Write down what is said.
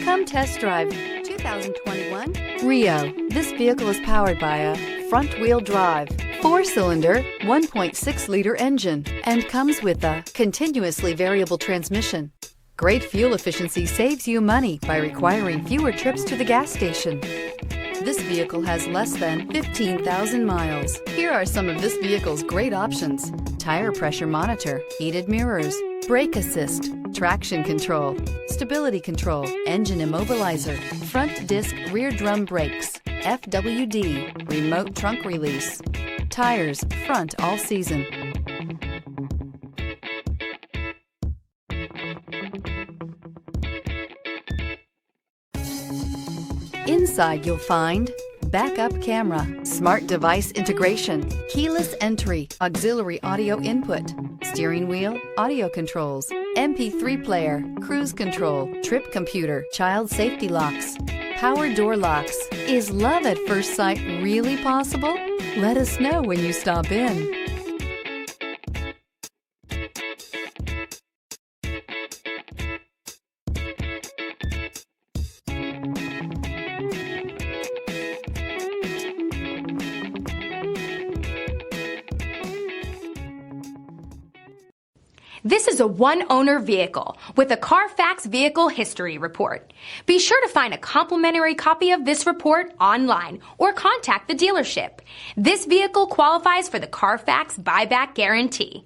Come test drive 2021 Rio. This vehicle is powered by a front-wheel drive, 4-cylinder, 1.6-liter engine, and comes with a continuously variable transmission. Great fuel efficiency saves you money by requiring fewer trips to the gas station. This vehicle has less than 15,000 miles. Here are some of this vehicle's great options: tire pressure monitor, heated mirrors, brake assist, traction control, stability control, engine immobilizer, front disc rear drum brakes, FWD, remote trunk release, tires front all season. Inside you'll find backup camera, smart device integration, keyless entry, auxiliary audio input, steering wheel audio controls, MP3 player, cruise control, trip computer, child safety locks, power door locks. Is love at first sight really possible? Let us know when you stop in. This is a one-owner vehicle with a Carfax Vehicle History Report. Be sure to find a complimentary copy of this report online or contact the dealership. This vehicle qualifies for the Carfax Buyback Guarantee.